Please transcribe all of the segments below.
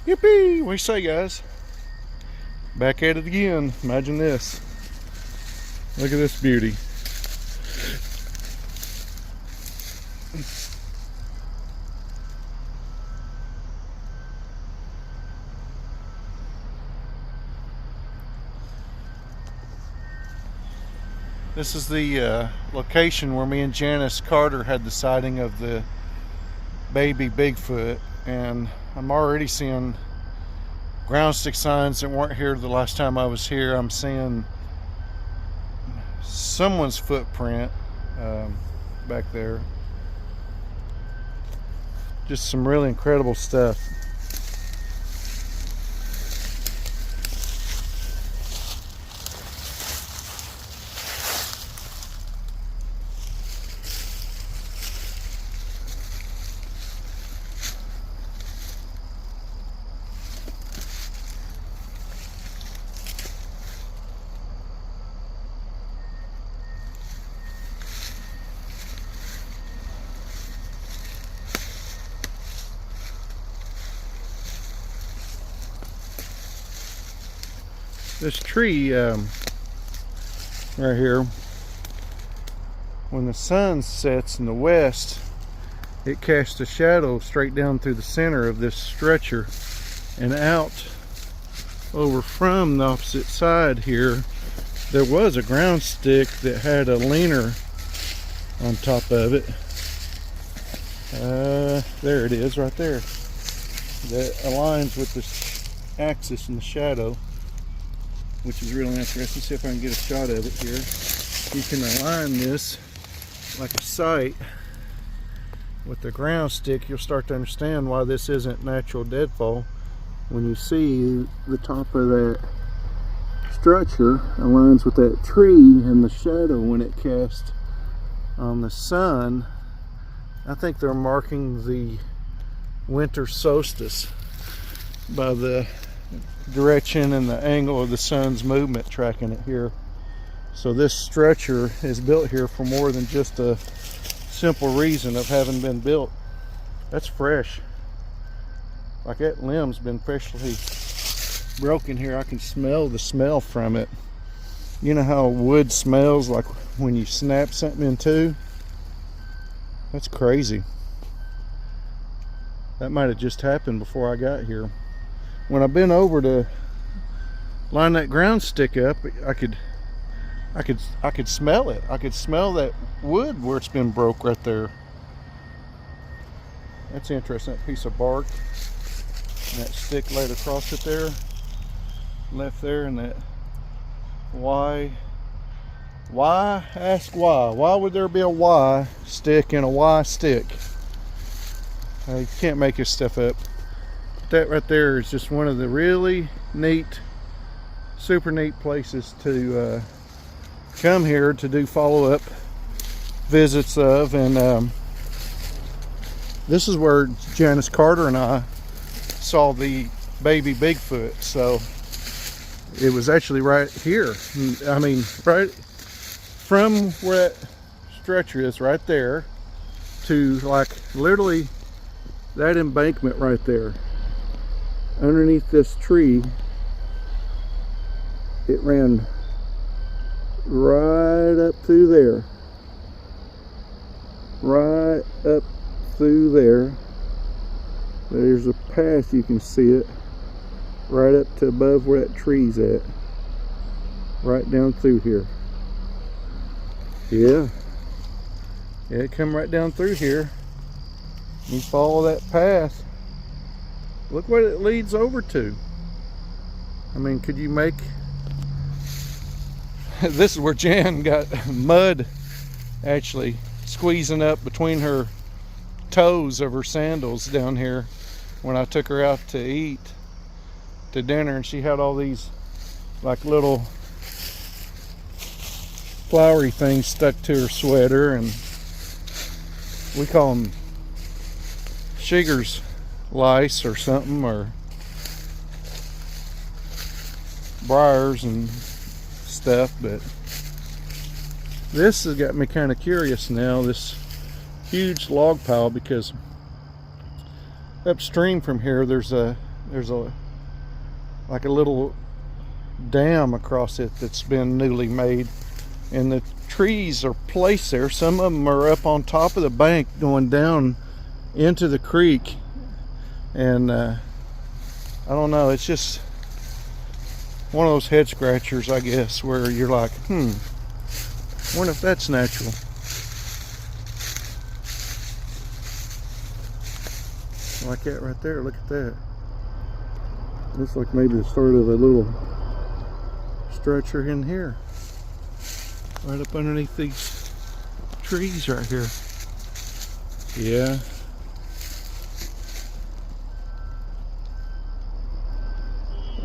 Yippee! What do you say, guys? Back at it again. Imagine this. Look at this beauty. This is the location where me and Janice Carter had the sighting of the baby Bigfoot, and I'm already seeing ground stick signs that weren't here the last time I was here. I'm seeing someone's footprint back there. Just some really incredible stuff. This tree right here, when the sun sets in the west, it casts a shadow straight down through the center of this stretcher, and out over from the opposite side here, there was a ground stick that had a leaner on top of it. There it is right there. That aligns with the axis in the shadow, which is really interesting. See if I can get a shot of it here. You can align this like a sight with the ground stick. You'll start to understand why this isn't natural deadfall. When you see the top of that structure aligns with that tree, and the shadow when it casts on the sun, I think they're marking the winter solstice by the direction and the angle of the sun's movement, tracking it here. So this stretcher is built here for more than just a simple reason of having been built. That's fresh. Like that limb's been freshly broken here. I can smell the smell from it. You know how wood smells like when you snap something in two? That's crazy. That might have just happened before I got here. When I bent over to line that ground stick up, I could smell it. I could smell that wood where it's been broke right there. That's interesting. That piece of bark and that stick laid across it there, left there, and that why? Ask why. Why would there be a Y stick and a Y stick? You can't make this stuff up. That right there is just one of the really neat, super neat places to come here to do follow-up visits of, and this is where Janice Carter and I saw the baby Bigfoot. So it was actually right here. I mean, right from where that stretcher is right there to like literally that embankment right there. Underneath this tree, it ran right up through there. Right up through there. There's a path, you can see it, right up to above where that tree's at. Right down through here. Yeah, it come right down through here. You follow that path. Look what it leads over to. I mean, could you make... This is where Jan got mud actually squeezing up between her toes of her sandals down here when I took her out to eat to dinner, and she had all these like little flowery things stuck to her sweater, and we call them Shiggers lice or something, or briars and stuff. But this has got me kind of curious now, this huge log pile, because upstream from here there's a There's like a little dam across it that's been newly made, and the trees are placed there. Some of them are up on top of the bank going down into the creek, and I don't know, it's just one of those head scratchers, I guess, where you're like, wonder if that's natural. Like that right there, look at that. Looks like maybe the start of a little stretcher in here, right up underneath these trees right here. Yeah.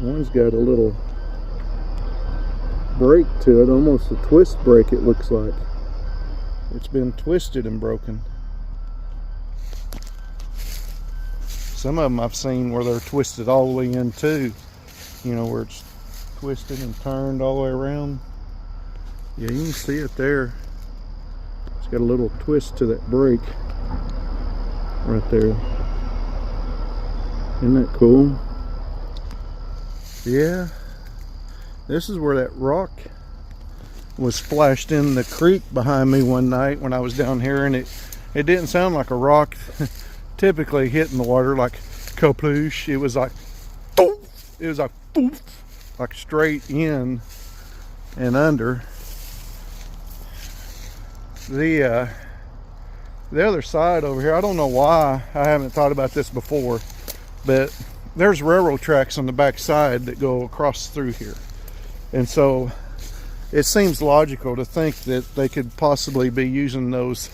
One's got a little break to it, almost a twist break it looks like. It's been twisted and broken. Some of them I've seen where they're twisted all the way in too, you know, where it's twisted and turned all the way around. Yeah, you can see it there. It's got a little twist to that break right there. Isn't that cool? Yeah, this is where that rock was splashed in the creek behind me one night when I was down here, and it didn't sound like a rock typically hitting the water like kaploosh. It was like poof. It was like poof, like straight in and under. The other side over here, I don't know why I haven't thought about this before, but there's railroad tracks on the back side that go across through here, and so it seems logical to think that they could possibly be using those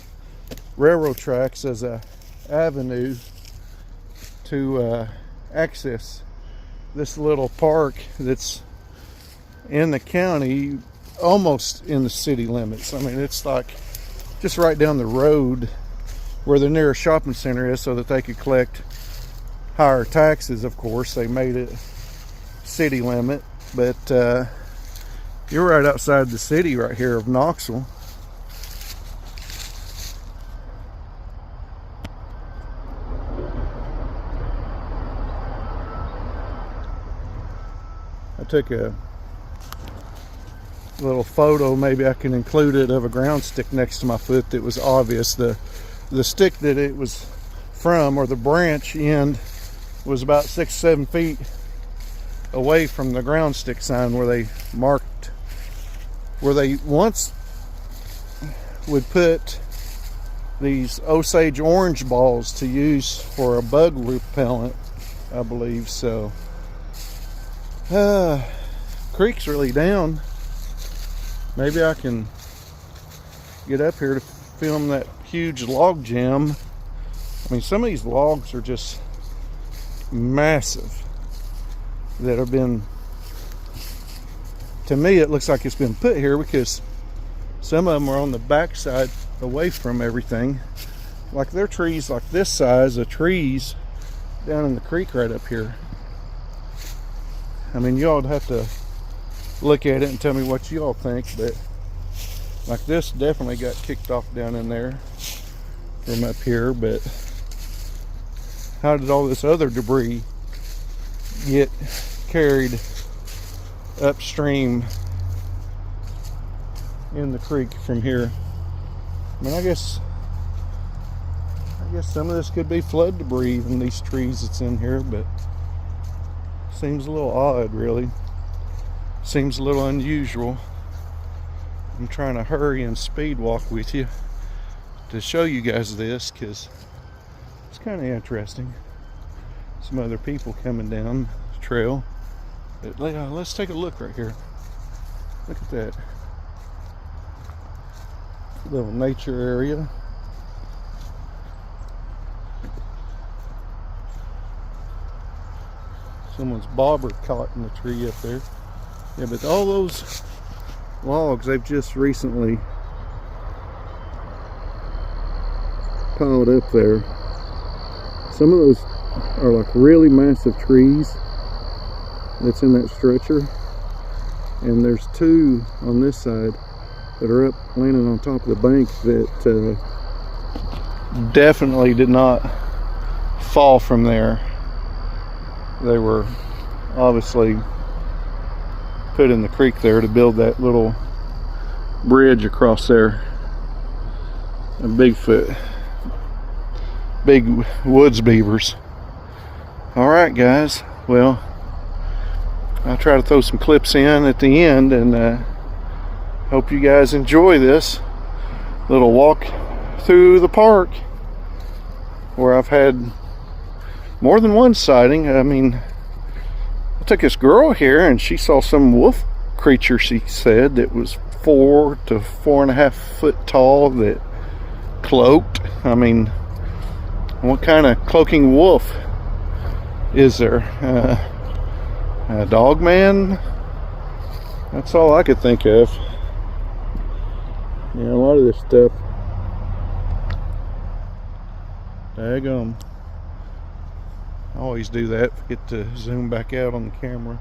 railroad tracks as a avenue to access this little park that's in the county, almost in the city limits. I mean, it's like just right down the road where the nearest shopping center is, so that they could collect higher taxes. Of course, they made it city limit, but you're right outside the city right here of Knoxville. I took a little photo, maybe I can include it, of a ground stick next to my foot that was obvious. The stick that it was from, or the branch end, was about 6-7 feet away from the ground stick sign where they marked, where they once would put these Osage orange balls to use for a bug repellent, I believe. So creek's really down. Maybe I can get up here to film that huge log jam. I mean, some of these logs are just massive that have been, to me it looks like it's been put here because some of them are on the back side away from everything. Like they're trees like this size of trees down in the creek right up here. I mean, y'all would have to look at it and tell me what y'all think, but like this definitely got kicked off down in there from up here. But how did all this other debris get carried upstream in the creek from here? I mean, I guess some of this could be flood debris in these trees that's in here, but seems a little odd, really. Seems a little unusual. I'm trying to hurry and speed walk with you to show you guys this, because it's kind of interesting. Some other people coming down the trail. But let's take a look right here. Look at that little nature area. Someone's bobber caught in the tree up there. Yeah, but all those logs they've just recently piled up there. Some of those are like really massive trees that's in that stretcher, and there's two on this side that are up landing on top of the bank that definitely did not fall from there they were obviously put in the creek there to build that little bridge across there. A Bigfoot, big woods beavers. All right, guys. Well, I'll try to throw some clips in at the end, and hope you guys enjoy this little walk through the park where I've had more than one sighting. I mean, I took this girl here and she saw some wolf creature, she said, that was 4 to 4.5 foot tall that cloaked. I mean, what kind of cloaking wolf is there? A dog man? That's all I could think of. Yeah, a lot of this stuff. Daggum. I always do that, forget to zoom back out on the camera.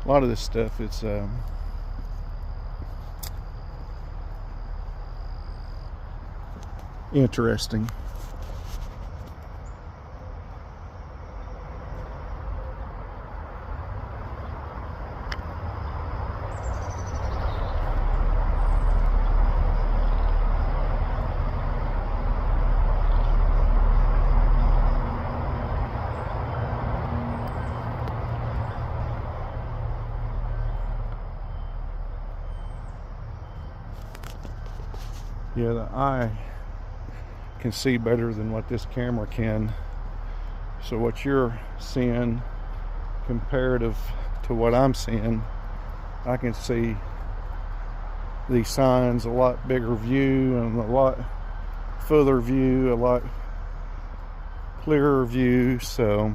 A lot of this stuff, it's interesting. Yeah, the eye can see better than what this camera can. So what you're seeing comparative to what I'm seeing, I can see these signs a lot bigger view and a lot further view, a lot clearer view. So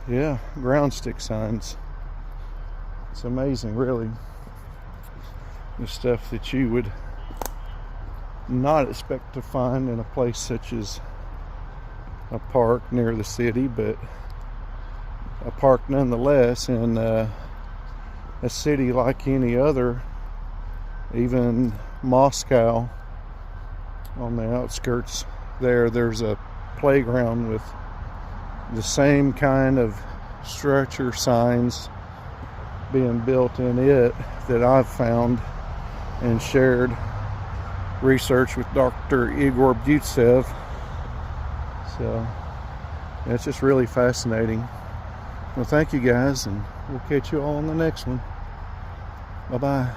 yeah, ground stick signs. It's amazing, really, the stuff that you would not expect to find in a place such as a park near the city, but a park nonetheless, in a city like any other. Even Moscow, on the outskirts there's a playground with the same kind of structure signs being built in it that I've found and shared research with Dr. Igor Butsev. So it's just really fascinating. Well, thank you guys, and we'll catch you all on the next one. Bye-bye.